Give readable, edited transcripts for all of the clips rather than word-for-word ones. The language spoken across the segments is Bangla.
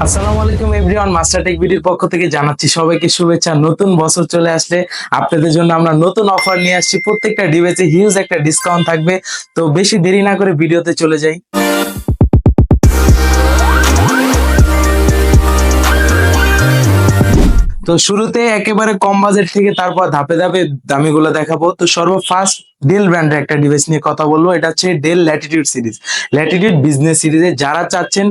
আসসালামু আলাইকুম এভরিওয়ান, মাস্টার টেক ভিডিওর পক্ষ থেকে জানাচ্ছি সবাইকে শুভেচ্ছা। নতুন বছর চলে আসলে আপনাদের জন্য আমরা নতুন অফার নিয়ে আসছি। প্রত্যেকটা ডিভাইসে হিউজ একটা ডিসকাউন্ট থাকবে। তো বেশি দেরি না করে ভিডিওতে চলে যাই। তো শুরুতে একেবারে কম বাজেট থেকে তারপর ধাপে ধাপে দামিগুলো দেখাবো। তো সর্বফার্স্ট ডেল ব্র্যান্ডের একটা ডিভাইস নিয়ে কথা বলবো। এটা হচ্ছে del Latitude series, Latitude business সিরিজে যারা চাচ্ছেন,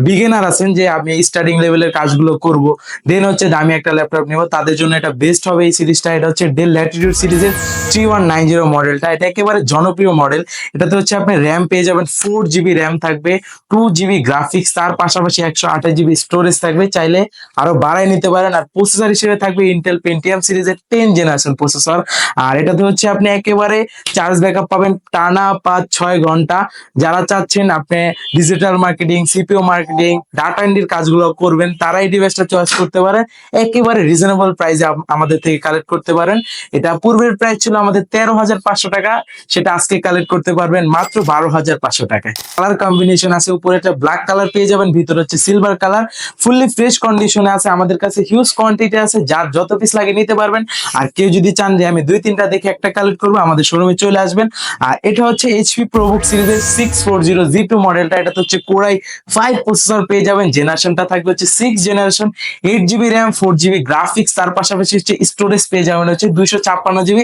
বিগিনার আছেন যে আমি স্টার্টিং লেভেলের কাজগুলো করব, দেন হচ্ছে দামি একটা ল্যাপটপ নেব, তাদের জন্য এটা বেস্ট হবে এই সিরিজটা। এটা হচ্ছে ডেল ল্যাটিটিউড সিরিজের 3190 মডেলটা। এটা একেবারে জনপ্রিয় মডেল। এটাতে হচ্ছে আপনি র্যাম পেয়ে যাবেন 4 জিবি র্যাম থাকবে, 2 জিবি গ্রাফিক্স, তার পাশাপাশি 128 জিবি স্টোরেজ থাকবে, চাইলে আরো বাড়াই নিতে পারেন। আর প্রসেসর হিসেবে থাকবে ইন্টেল পেন্টিয়াম সিরিজের 10 জেনারেশন প্রসেসর। আর এটাতে হচ্ছে আপনি একেবারে চার্জ ব্যাকআপ পাবেন টানা 5-6 ঘন্টা। যারা চাচ্ছেন আপনি digital marketing, CPO marketing, data এন্ট্রির কাজগুলো করবেন, তারা এই ডিভাইসটা চয়েস করতে পারেন। একেবারে রিজনেবল প্রাইসে আমাদের থেকে কালেক্ট করতে পারেন। এটা পূর্বের প্রাইস ছিল আমাদের 13,500 টাকা, সেটা আজকে কালেক্ট করতে পারবেন মাত্র 12,500 টাকায়। কালার কম্বিনেশন আছে, উপরে একটা ব্ল্যাক কালার পেয়ে যাবেন, ভিতরে হচ্ছে সিলভার কালার। ফুললি ফ্রেশ কন্ডিশনে আছে, আমাদের কাছে হিউজ কোয়ান্টিটি আছে, যার যত পিস লাগে নিতে পারবেন। আর কেউ যদি চান যে আমি 2-3টা দেখে একটা কালেক্ট করবো, আমাদের শোরুমে চলে আসবেন। আর এটা হচ্ছে এইচপি প্রোবুক সিরিজের 640G2 মডেলটা। এটা হচ্ছে কোরাই 5 প্রসেসর পেয়ে যাবেন, জেনারেশনটা থাকবে হচ্ছে 6 generation, 8 GB RAM, 4 GB graphics, তার পাশাপাশি হচ্ছে স্টোরেজ পেয়ে যাবেন হচ্ছে 256 জিবি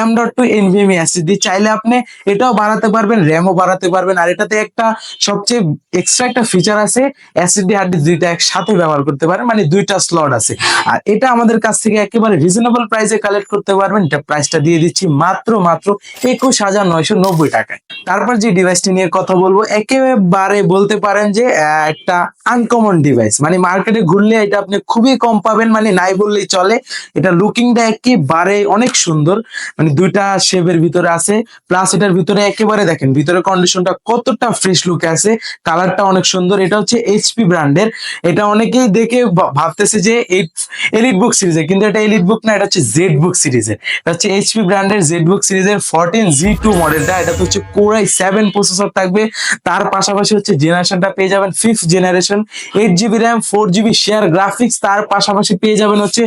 M.2 NVMe SSD। চাইলে আপনি এটাও বাড়াতে পারবেন, র্যামও বাড়াতে পারবেন। আর এটাতে একটা সবচেয়ে এক্সট্রা একটা ফিচার আছে, এসএসডি হার্ড ডিস্ক দুইটা একসাথে ব্যবহার করতে পারেন, মানে দুইটা স্লট আছে। আর এটা আমাদের কাছ থেকে একেবারে রিজনেবল প্রাইসে কালেক্ট করতে পারবেন। এটা প্রাইসটা দিয়ে দিচ্ছি মাত্র 21,990 টাকায়। তারপর যে ডিভাইসটি নিয়ে কথা বলবো, একেবারে বলতে পারেন যে একটা আনকমন ডিভাইস, মানে মার্কেটে ঘুরলে এটা আপনি খুবই কম পাবেন, মানে নাই বললেই চলে। এটা লুকিংটা একেবারে অনেক সুন্দর, মানে দুইটা শেপের ভিতরে আছে, প্লাস এটার ভিতরে একেবারে দেখেন ভিতরে কন্ডিশনটা কতটা ফ্রেশ লুকে আছে, কালারটা অনেক সুন্দর। এটা হচ্ছে এইচপি ব্র্যান্ডের। এটা অনেকেই দেখে ভাবতেছে যে এলিট বুক সিরিজের, কিন্তু এটা এলিট বুক না, এটা হচ্ছে জেড বুক সিরিজের। এটা হচ্ছে এইচপি ব্র্যান্ডের জেড বুক সিরিজের 14Z2 মডেলটা। এটা হচ্ছে কোরাই 7 প্রসেসর থাকবে, তার পাশাপাশি হচ্ছে জেনারেশনটা পেয়ে যাবেন 5th generation, 8 GB RAM, 4 GB share graphics, তার পাশাপাশি পেয়ে যাবেন হচ্ছে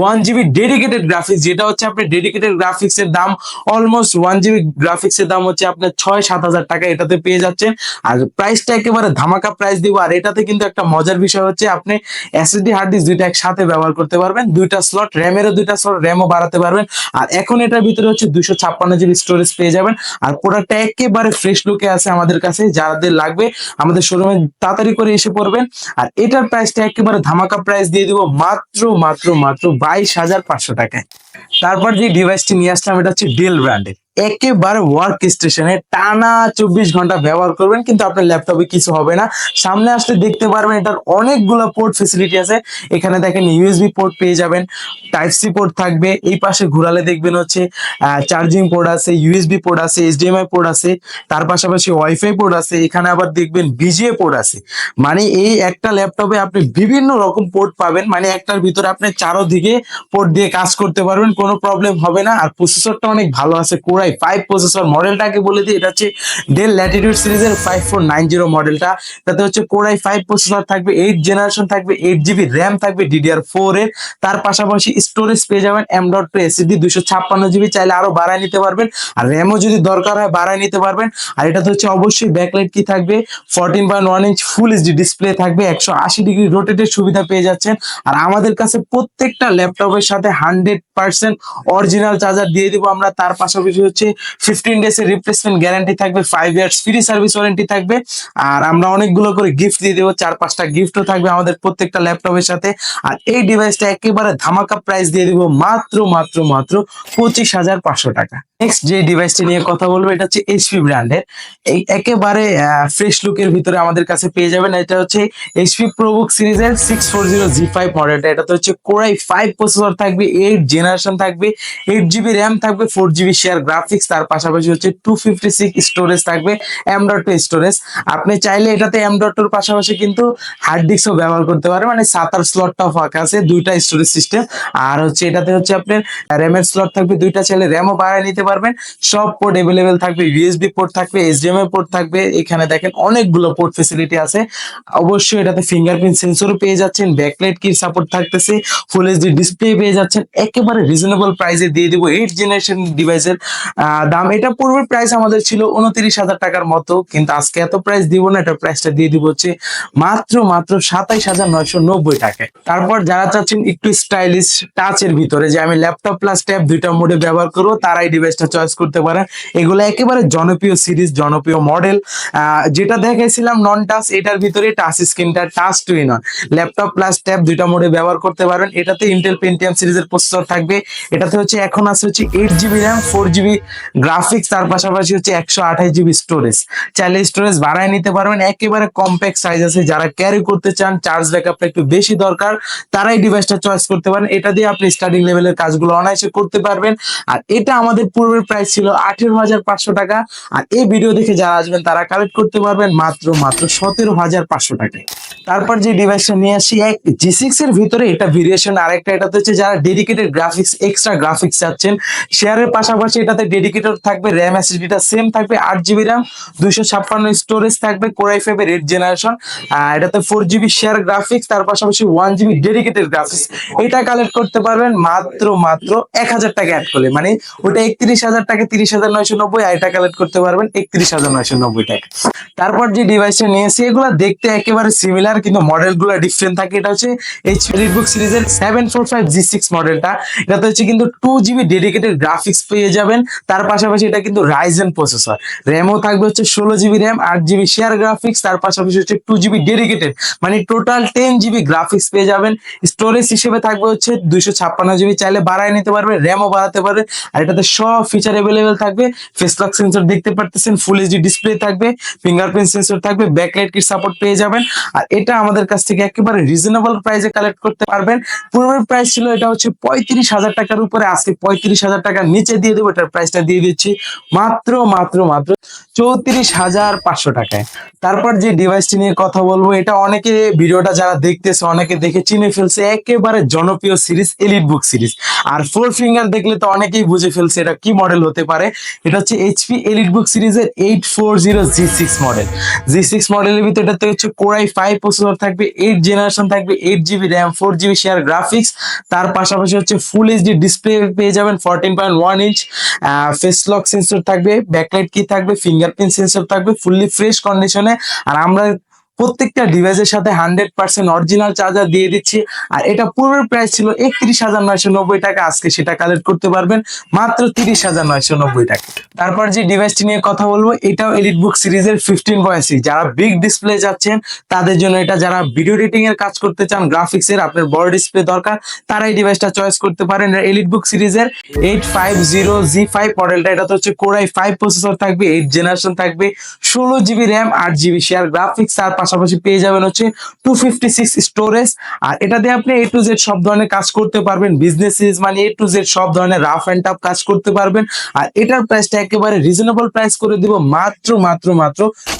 1 জিবি ডেডিকেটেড গ্রাফিক্স। যেটা হচ্ছে আপনি ডেডিকেটেড গ্রাফিক্স এর দাম অলমোস্ট 1 জিবি গ্রাফিক্স এর দাম হচ্ছে আপনার 6-7 হাজার টাকা এটাতে পেয়ে যাচ্ছেন। আর প্রাইসটা একেবারে ধামাকা প্রাইস দিব। আর এটাতে কিন্তু একটা মজার বিষয় হচ্ছে আপনি এসএসডি হার্ড ডিস্ক দুইটা একসাথে ব্যবহার করতে পারবেন, দুইটা স্লট, র্যামেরও দুইটা স্লট, র্যামও বাড়াতে পারবেন। আর এখন এটার ভিতরে হচ্ছে 256 জিবি স্টোরেজ পেয়ে যাবেন। আর প্রোডাক্টটা একেবারে ফ্রেশ লুকে আছে আমাদের কাছে, যাদের লাগবে আমাদের শোরুমে তাড়াতাড়ি করে এসে পড়বেন। আর এটার প্রাইসটা একেবারে ধামাকা প্রাইস দিয়ে দিব মাত্র মাত্র মাত্র 22,500 টাকায়। তারপর যে ডিভাইসটি নিয়ে আসলাম, এটা হচ্ছে ডেল ব্র্যান্ডের। একেবারে ওয়ার্ক স্টেশনে টানা 24 ঘন্টা ব্যবহার করবেন, কিন্তু আপনার ল্যাপটপে কিছু হবে না। সামনে আসলে দেখতে পারবেন এটার অনেকগুলো পোর্ট ফেসিলিটি আছে। এখানে দেখেন ইউএসবি পোর্ট পেয়ে যাবেন, টাইপ সি পোর্ট থাকবে, এই পাশে ঘোরালে দেখবেন হচ্ছে চার্জিং পোর্ট আছে, ইউএসবি পোর্ট আছে, এইচডিএমআই পোর্ট আছে, তার পাশাপাশি ওয়াইফাই পোর্ট আছে। এখানে আবার দেখবেন বিজিএ পোর্ট আছে। মানে এই একটা ল্যাপটপে আপনি বিভিন্ন রকম পোর্ট পাবেন, মানে একটার ভিতরে আপনি চারোদিকে পোর্ট দিয়ে কাজ করতে পারবেন, কোনো প্রবলেম হবে না। আর প্রসেসরটা অনেক ভালো আছে, কোরাই 5 প্রসেসর। মডেলটাকে বলে দিই, এটা হচ্ছে ডেল ল্যাটিটিউড সিরিজের 5490 মডেলটা। তাতে হচ্ছে কোরাই 5 প্রসেসর থাকবে, 8 জেনারেশন থাকবে, 8 জিবি র্যাম থাকবে DDR4 এর, তার পাশাপাশি স্টোরেজ পেয়ে যাবেন M.2 SSD 256 জিবি, চাইলে আরো বাড়ায় নিতে পারবেন। আর র্যামও যদি দরকার হয় বাড়ায় নিতে পারবেন। আর এটাতে হচ্ছে অবশ্যই ব্যাকলাইট কি থাকবে, 14.1 ইঞ্চ ফুল এইচডি ডিসপ্লে থাকবে, 180 ডিগ্রি রোটেটের সুবিধা পেয়ে যাচ্ছেন। আর আমাদের কাছে প্রত্যেকটা ল্যাপটপের সাথে 100% অরিজিনাল চার্জার দিয়ে দিব আমরা। তার পাশাপাশি হচ্ছে 15 ডেজ এর রিপ্লেসমেন্ট গ্যারান্টি থাকবে, 5 ইয়ার্স ফ্রি সার্ভিস ওয়ারেন্টি থাকবে। আর আমরা অনেকগুলো করে গিফট দিয়ে দেবো, 4-5টা গিফটও থাকবে আমাদের প্রত্যেকটা ল্যাপটপের সাথে। আর এই ডিভাইসটা একেবারে ধামাকা প্রাইস দিয়ে দিব মাত্র মাত্র মাত্র 25,500 টাকা। নেক্সট যে ডিভাইসটি নিয়ে কথা বলবো, এটা হচ্ছে এইচপি ব্র্যান্ডের। এই একেবারে ফ্রেশ লুকের ভিতরে আমাদের কাছে পেয়ে যাবেন। এটা হচ্ছে এইচপি প্রোবুক সিরিজের 640G5 মডেলটা। এটাতে হচ্ছে কোরাই 5 প্রসেসর থাকবে, 8 জেনারেশন থাকবে, 8 জিবি র্যাম থাকবে, 4 জিবি শেয়ার গ্রাফিক্স গ্রাফিক্স, তার পাশাপাশি হচ্ছে 256 স্টোরেজ থাকবে, M.2 স্টোরেজ। আপনি চাইলে এটাতে M.2 এর পাশাপাশি কিন্তু হার্ড ডিস্কও ব্যবহার করতে পারেন, মানে 7 স্লটটাও ফাঁকা আছে, দুইটা স্টোরেজ সিস্টেম। আর হচ্ছে এটাতে হচ্ছে আপনার র্যামের স্লট থাকবে দুইটা, চাইলে র্যামও বাড়ায় নিতে পারবেন। সব পোর্ট এভেলেবেল থাকবে, ইউএসবি পোর্ট থাকবে, এইচডিএমআই পোর্ট থাকবে। এখানে দেখেন অনেকগুলো পোর্ট ফেসিলিটি আছে। অবশ্যই এটাতে ফিঙ্গারপ্রিন্ট সেন্সরও পেয়ে যাচ্ছেন, ব্যাকলাইট কি সাপোর্ট থাকতেছে, ফুল এইচডি ডিসপ্লে পেয়ে যাচ্ছেন। একেবারে রিজনেবল প্রাইসে দিয়ে দিব 8 জেনারেশন ডিভাইসের দাম। এটা পূর্বের প্রাইস আমাদের ছিল 29,000 টাকার মতো, কিন্তু আজকে এত প্রাইস দিব না, এটা প্রাইসটা দিয়ে দিব হচ্ছে মাত্র 27,990 টাকায়। তারপর যারা চাচ্ছেন একটু স্টাইলিশ টাচের ভিতরে, যে আমি ল্যাপটপ প্লাস ট্যাব দুইটা মোডে ব্যবহার করবো, তারাই ডিভাইসটা চয়েস করতে পারেন। এগুলো একেবারে জনপ্রিয় সিরিজ, জনপ্রিয় মডেল। যেটা দেখাইছিলাম নন টাচ, এটার ভিতরে টাচ স্ক্রিনটা touch two in one. Laptop plus tab দুইটা মোডে ব্যবহার করতে পারবেন। এটাতে ইন্টেল পেন্টিয়াম সিরিজের প্রসেসর থাকবে। এটাতে হচ্ছে এখন আছে হচ্ছে 8 GB র্যাম, 4 GB গ্রাফিক্স, তার পাশাপাশি হচ্ছে 128 GB স্টোরেজ। চাইলে স্টোরেজ বাড়ায় নিতে পারবেন। একেবারে কম্প্যাক্ট সাইজ আছে, যারা ক্যারি করতে চান, চার্জ ব্যাকআপটা একটু বেশি দরকার, তারাই ডিভাইসটা চয়েস করতে পারেন। এটা দিয়ে আপনি স্টার্টিং লেভেলের কাজগুলো অনায়াসে করতে পারবেন। আর এটা আমাদের পূর্বের প্রাইস ছিল 18,500 টাকা। আর এই ভিডিও দেখে যারা আসবেন তারা কালেক্ট করতে পারবেন মাত্র 17,500 টাকায়। তারপর যে ডিভাইসটা নিয়ে আসি, এক G6 এর ভিতরে এটা ভেরিয়েশন আরেকটা। এটাতে হচ্ছে যারা ডেডিকেটেড গ্রাফিক্স, এক্সট্রা গ্রাফিক্স চাচ্ছেন, শেয়ারের পাশাপাশি এটাতে ডেডিকেটেড থাকবে, র্যাম এসএসডিটা সেম থাকবে, 8 GB র্যাম, 256 স্টোরেজ থাকবে, Core i5 এর 8 জেনারেশন। এটাতে 4 GB শেয়ার গ্রাফিক্স, তার পাশাপাশি 1 GB ডেডিকেটেড গ্রাফিক্স। এটা কালেক্ট করতে পারবেন মাত্র 1,000 টাকা অ্যাড করলে, মানে ওটা 31,000 টাকা, 30,990, আর এটা কালেক্ট করতে পারবেন 31,990 টাকা। তারপর যে ডিভাইসটা নিয়েছি, এগুলো দেখতে একেবারে সিমিলার, কিন্তু মডেল গুলো ডিফারেন্ট থাকে। এটা হচ্ছে HP EliteBook সিরিজের 745 G6 মডেলটা। এটাতে হচ্ছে কিন্তু 2 GB ডেডিকেটেড গ্রাফিক্স পেয়ে যাবেন, তার পাশাপাশি এটা কিন্তু রাইজেন প্রসেসর। র্যামও থাকবে হচ্ছে 16 GB RAM, 8 GB share graphics, তার পাশাপাশি হচ্ছে 2 GB ডেডিকেটেড, মানে টোটাল 10 GB গ্রাফিক্স পেয়ে যাবেন। স্টোরেজ হিসেবে থাকবে হচ্ছে 256 GB, চাইলে বাড়ায় নিতে পারবে, র্যামও বাড়াতে পারবে। আর এটাতে সব ফিচার অ্যাভেলেবেল থাকবে। ফেস লক সেন্সর দেখতে পারতেছেন, ফুল এইচডি ডিসপ্লে থাকবে, ফিঙ্গারপ্রিন্ট সেন্সর থাকবে, ব্যাকলাইট কিট সাপোর্ট পেয়ে যাবেন। আর এটা আমাদের কাছ থেকে একেবারে রিজনেবল প্রাইসে কালেক্ট করতে পারবেন। পূর্বের প্রাইস ছিল এটা হচ্ছে 35,000 টাকার উপরে, আজকে 35,000 টাকার নিচে দিয়ে দেবো। এটার প্রাইসটা দিয়ে দিচ্ছি মাত্র 34,500 টাকায়। তারপর যে ডিভাইসটি নিয়ে কথা বলবো, এটা অনেকে ভিডিওটা যারা দেখতেছে অনেকে দেখে চিনে ফেলছে, একেবারে জনপ্রিয় সিরিজ EliteBook সিরিজ। আর 4 ফিঙ্গার দেখলে তো অনেকেই বুঝে ফেলছে এটা কি মডেল হতে পারে। এটা হচ্ছে HP EliteBook সিরিজের 840 G6 মডেল। G6 মডেলের ভিতরে এটাতে হচ্ছে Core i5 প্রসেসর থাকবে, 8 জেনারেশন থাকবে, 8 GB RAM, 4 GB share graphics, তার পাশাপাশি হচ্ছে ফুল এইচডি ডিসপ্লে পেয়ে যাবেন, 14.1 ইঞ্চ। ফেস লক সেন্সর থাকবে, ব্যাকলাইট কি থাকবে, ফিঙ্গারপ্রিন্ট সেন্সর থাকবে, ফুললি ফ্রেশ কন্ডিশনে। আর আমরা প্রত্যেকটা ডিভাইসের সাথে 100% অরিজিনাল চার্জার দিয়ে দিচ্ছি। আর এটা পূর্বের প্রাইস ছিল 31,990 টাকা, আজকে সেটা কালেক্ট করতে পারবেন মাত্র 30,990 টাকা। তারপর যে ডিভাইসটি নিয়ে কথা বলবো, এটাও EliteBook সিরিজের 15.6। যারা বিগ ডিসপ্লে যাচ্ছেন তাদের জন্য এটা, যারা ভিডিও এডিটিং এর কাজ করতে চান, গ্রাফিক্সের আপনার বড় ডিসপ্লে দরকার, তারা এই ডিভাইসটা চয়েস করতে পারেন। EliteBook সিরিজের 850G5 মডেলটা। এটা তো হচ্ছে Core i5 প্রসেসর থাকবে, 8 জেনারেশন থাকবে, 16 GB RAM, 8 GB share graphics, তার পাশাপাশি পেয়ে যাবেন হচ্ছে 256 স্টোরেজ। আর এটা দিয়ে আপনি A to Z সব ধরনের কাজ করতে পারবেন। বিজনেস সিরিজ মানে A to Z সব ধরনের রাফ এন্ড টাফ কাজ করতে পারবেন। আর এটার প্রাইসটা একেবারে রিজনেবল প্রাইস করে দিব মাত্র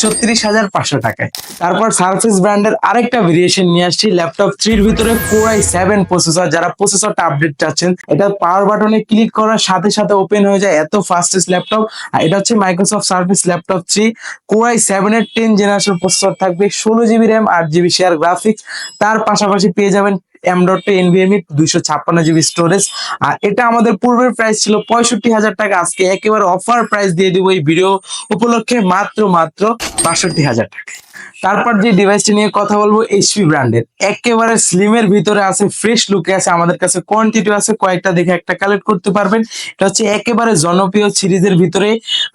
36,500 টাকায়। তারপর সারফেস ব্র্যান্ডের আরেকটা ভেরিয়েশন নিয়ে আসছি, ল্যাপটপ 3 এর ভিতরে Core i7 প্রসেসর। যারা প্রসেসরটা আপডেট চাচ্ছেন, এটা পাওয়ার বাটনে ক্লিক করার সাথে সাথে ওপেন হয়ে যায়, এত ফাস্টেস্ট ল্যাপটপ। আর এটা হচ্ছে Microsoft service laptop 3, Core i7 এর 10 জেনারেশন প্রসেসর থাকবে, 16 GB RAM, 8 GB share graphics, তার পাশাপাশি পেয়ে যাবেন M.2 NVMe, 256 GB স্টোরেজ। আর এটা আমাদের পূর্বের প্রাইস ছিল 65,000 টাকা, আজকে একেবারে অফার প্রাইস দিয়ে দিব এই ভিডিও উপলক্ষে মাত্র 62,000 টাকা। তারপর যে ডিভাইসটি নিয়ে কথা বলবো, HP ব্র্যান্ডের একেবারে স্লিমের ভিতরে আছে, ফ্রেশ লুকে আছে, আমাদের কাছে কোয়ান্টিটি আছে কয়েকটা, দেখে একটা কালেক্ট করতে পারবেন। এটা হচ্ছে একেবারে জনপ্রিয় সিরিজের ভিতরে,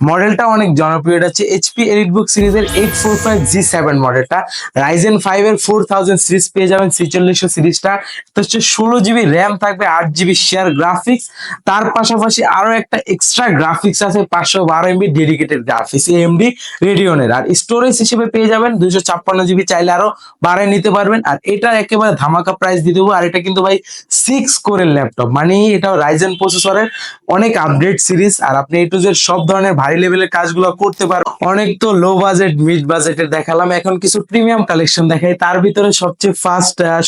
মডেলটা অনেক জনপ্রিয়। এটা হচ্ছে HP EliteBook সিরিজের 845G7 মডেলটা। Ryzen 5 এর 4000 সিরিজ পেয়ে যাবেন, 4600 সিরিজটা। এটা হচ্ছে 16 GB র্যাম থাকবে, 8 GB শেয়ার গ্রাফিক্স, তার পাশাপাশি আরো একটা এক্সট্রা গ্রাফিক্স আছে, 512 MB dedicated graphics AMD Radeon এর। আর স্টোরেজ হিসেবে পেয়ে যাবেন র্যাম 256 জিবি, চাইলে আরো বাড়ায় নিতে পারবেন। আর এটা একেবারে ধামাকা প্রাইস দিয়ে দেবো। আর এটা কিন্তু ভাই 6 কোরের ল্যাপটপ, মানে এটা রাইজেন প্রসেসরের অনেক আপডেট সিরিজ। আর আপনি এ টু জেড সব ধরনের ভারী লেভেলের কাজগুলো করতে পারবেন। অনেক তো লো বাজেট মিড বাজেটের দেখালাম, এখন কিছু প্রিমিয়াম কালেকশন দেখাই। তার ভিতরে সবচেয়ে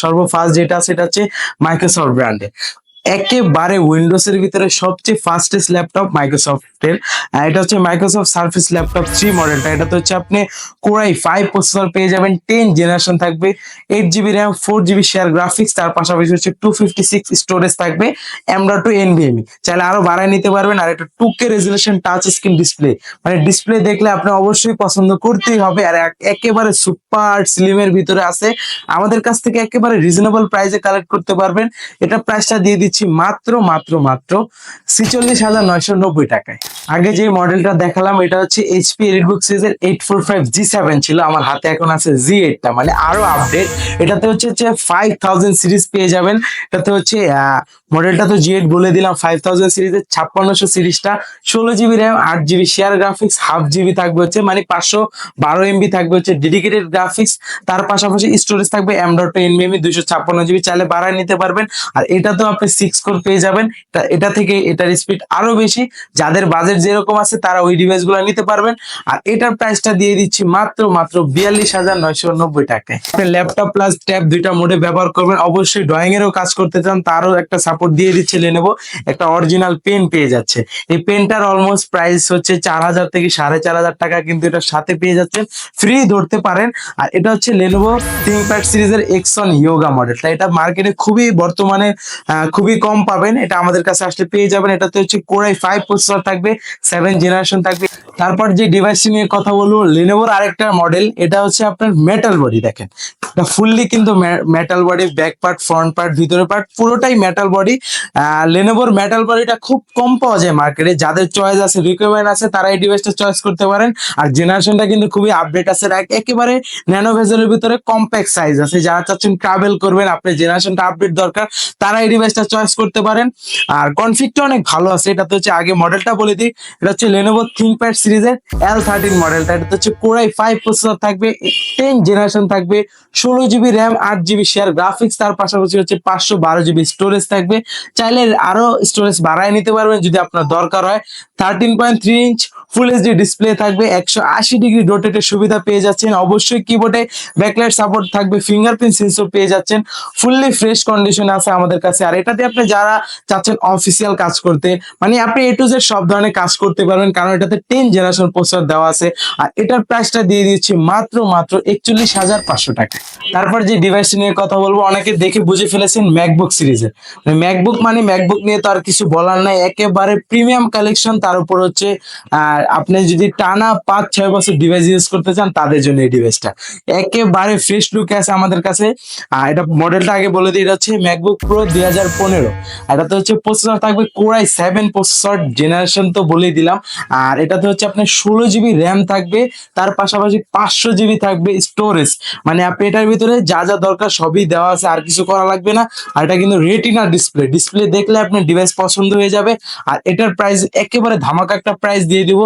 সর্বফাস্ট যেটা সেটা হচ্ছে মাইক্রোসফট ব্র্যান্ডে। একেবারে উইন্ডোজ এর ভিতরে সবচেয়ে ফাস্টেস্ট ল্যাপটপ মাইক্রোসফটের। এটা হচ্ছে মাইক্রোসফট সার্ফেস ল্যাপটপ 3 মডেলটা। এটাতে হচ্ছে আপনি কোরাই 5 প্রসেসর পেয়ে যাবেন, 10 জেনারেশন থাকবে, 8 GB RAM, 4 GB share graphics, তার পাশাপাশি হচ্ছে 256 স্টোরেজ থাকবে, M.2 NVMe, চাইলে আরো বাড়ায় নিতে পারবেন। আর এটা 2K resolution touch screen display, মানে ডিসপ্লে দেখলে আপনি অবশ্যই পছন্দ করতেই হবে। আর একেবারে সুপার স্লিমের ভিতরে আছে, আমাদের কাছ থেকে একেবারে রিজনেবল প্রাইসে কালেক্ট করতে পারবেন। এটা প্রাইসটা দিয়ে দিচ্ছি মাত্র মাত্র মাত্র 46,990 টাকায়। আগে যে মডেলটা দেখালাম এটা হচ্ছে এইচপি এলিটবুক সিরিজের 845G7 ছিল, আমার হাতে এখন আছে G8টা, মানে আরো আপডেট। এটাতে হচ্ছে 5000 সিরিজ পেয়ে যাবেন। এটাতে হচ্ছে মডেলটা তো G8 বলে দিলাম, 5000 সিরিজের 5600 সিরিজটা, 16 GB RAM, 8 GB share graphics, half GB থাকবে হচ্ছে মানে 512 MB থাকবে হচ্ছে ডেডিকেটেড গ্রাফিক্স, তার পাশাপাশি স্টোরেজ থাকবে M.2 NVMe, 256 জিবি, চাইলে বাড়ায় নিতে পারবেন। আর এটা তো আপনি 6 কোর পেয়ে যাবেন। এটা থেকে এটার স্পিড আরো বেশি, যাদের বাজেট যেরকম আছে তারা ওই ডিভাইস গুলো নিতে পারবেন। আর এটার প্রাইসটা দিয়ে দিচ্ছি মাত্র মাত্র 42,990 টাকায়। আপনি ল্যাপটপ প্লাস ট্যাব দুইটা মোডে ব্যবহার করবেন। অবশ্যই ড্রয়িং এরও কাজ করতে চান, তারও একটা সাপোর্ট দিয়ে দিচ্ছে লেনোভো। একটা অরিজিনাল পেন পেয়ে যাচ্ছে, এই পেনটার অলমোস্ট প্রাইস হচ্ছে 4,000 থেকে 4,500 টাকা, কিন্তু এটার সাথে পেয়ে যাচ্ছেন ফ্রি ধরতে পারেন। আর এটা হচ্ছে লেনোভো থিংকপ্যাড সিরিজের এক্সন ইয়োগা মডেলটা। এটা মার্কেটে খুবই বর্তমানে খুবই কম পাবেন, এটা আমাদের কাছে আসলে পেয়ে যাবেন। এটাতে হচ্ছে কোরাই 5 প্রসেসর থাকবে, 7 জেনারেশন থাকবে। তারপর যে ডিভাইসটি নিয়ে কথা বলবো, লেনোভোর আরেকটা মডেল, এটা হচ্ছে আপনার মেটাল বডি। দেখেন এটা ফুললি কিন্তু metal body, back part, front part, ভিতরের পার্ট পুরোটাই মেটাল বডি। লেনোভোর মেটাল বডিটা খুব কম পাওয়া যায় মার্কেটে, যাদের চয়েস আছে, রিকোয়ারমেন্ট আছে, তারা এই ডিভাইসটা চয়েস করতে পারেন। আর জেনারেশনটা কিন্তু খুবই আপডেট আছে, একেবারে ন্যানো ভেজেলের ভিতরে কম্প্যাক্ট সাইজ আছে। যারা চাচ্ছেন ট্রাভেল করবেন, আপনার জেনারেশনটা আপডেট দরকার, তারা এই ডিভাইসটা চয়েস করতে পারেন। আর কনফিগটা অনেক ভালো আছে। এটাতে হচ্ছে আগে মডেলটা বলে দিই, এটা হচ্ছে লেনোভো থিংকপ্যাড সিরিজের L13 মডেলটা। এটাতে হচ্ছে কোরাই 5 প্রসেসর থাকবে, 10 জেনারেশন থাকবে, 16 GB RAM, 8 GB share graphics, তার পাশাপাশি হচ্ছে 512 জিবি স্টোরেজ থাকবে, চাইলে আরো স্টোরেজ বাড়ায় নিতে পারবেন যদি আপনার দরকার হয়। 13.3 ইঞ্চ ফুল এইচডি ডিসপ্লে থাকবে, 180 ডিগ্রি রোটেটের সুবিধা পেয়ে যাচ্ছেন। অবশ্যই কিবোর্ডে ব্যাকলাইট সাপোর্ট থাকবে, ফিঙ্গারপ্রিন্ট সেন্সর পেয়ে যাচ্ছেন, ফুললি ফ্রেশ কন্ডিশন আছে আমাদের কাছে। আর এটাতে আপনি যারা চাচ্ছেন অফিসিয়াল কাজ করতে, মানে আপনি এ টু জেড সব ধরনের কাজ করতে পারবেন, কারণ এটাতে 10 জেনারেশন প্রসেসর দেওয়া আছে। আর এটার প্রাইসটা দিয়ে দিচ্ছি মাত্র মাত্র 41,500 টাকা। তারপর যে ডিভাইসটি নিয়ে কথা বলবো, অনেকে দেখে বুঝে ফেলেছেন ম্যাকবুক সিরিজের। ম্যাকবুক নিয়ে তো আর কিছু বলার নাই, একেবারে প্রিমিয়াম কালেকশন। তার উপর হচ্ছে আপনি যদি টানা 5-6 বছর ডিভাইস ইউজ করতে চান, তাদের জন্য এই ডিভাইসটা একেবারে ফ্রেশ লুক আছে আমাদের কাছে। এটা মডেলটা আগে বলে দিই, এটা হচ্ছে ম্যাকবুক প্রো 2015। এটাতে হচ্ছে প্রসেসর থাকবে কোরাই 7 প্রসেসর, জেনারেশন তো বলেই দিলাম। আর এটাতে হচ্ছে আপনার 16 জিবি র্যাম থাকবে, তার পাশাপাশি 500 জিবি থাকবে স্টোরেজ। মানে আপনি এটার ভিতরে যা যা দরকার সবই দেওয়া আছে, আর কিছু করা লাগবে না। আর এটা কিন্তু রেটিনা ডিসপ্লে দেখলে আপনার ডিভাইস পছন্দ হয়ে যাবে। আর এটার প্রাইস একেবারে ধামাকা একটা প্রাইস দিয়ে দিব।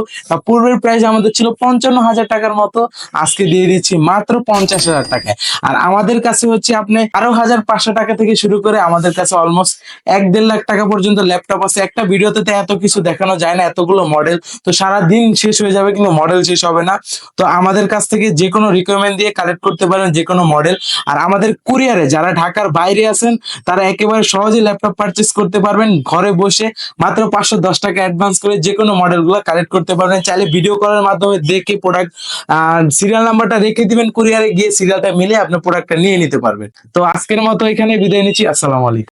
পূর্বের প্রাইস আমাদের ছিল 55,000 টাকার মতো, আজকে দিয়ে দিচ্ছি মাত্র 50,000 টাকায়। আর আমাদের কাছে হচ্ছে আপনি 12,500 টাকা থেকে শুরু করে আমাদের কাছে অলমোস্ট 1-1.5 লাখ টাকা পর্যন্ত ল্যাপটপ আছে। একটা ভিডিওতে তো এত কিছু দেখানো যায় না, এতগুলো মডেল তো সারা দিন শেষ হয়ে যাবে, কিন্তু মডেল শেষ হবে না। তো আমাদের কাছ থেকে যে কোনো রিকোয়ারমেন্ট দিয়ে কালেক্ট করতে পারেন যে কোনো মডেল। আর আমাদের কুরিয়ারে যারা ঢাকার বাইরে আছেন, তারা একেবারে সহজে ল্যাপটপ পারচেস করতে পারবেন ঘরে বসে, মাত্র 510 টাকা অ্যাডভান্স করে যে কোনো মডেলগুলো কালেক্ট করতে পারবেন। চাইলে ভিডিও কলের মাধ্যমে দেখে প্রোডাক্ট সিরিয়াল নাম্বারটা রেখে দিবেন, কুরিয়ারে গিয়ে সিরিয়ালটা মিলে আপনার প্রোডাক্টটা নিয়ে নিতে পারবেন। তো আজকের মতো এখানে বিদায় নিচ্ছি, আসসালামু আলাইকুম।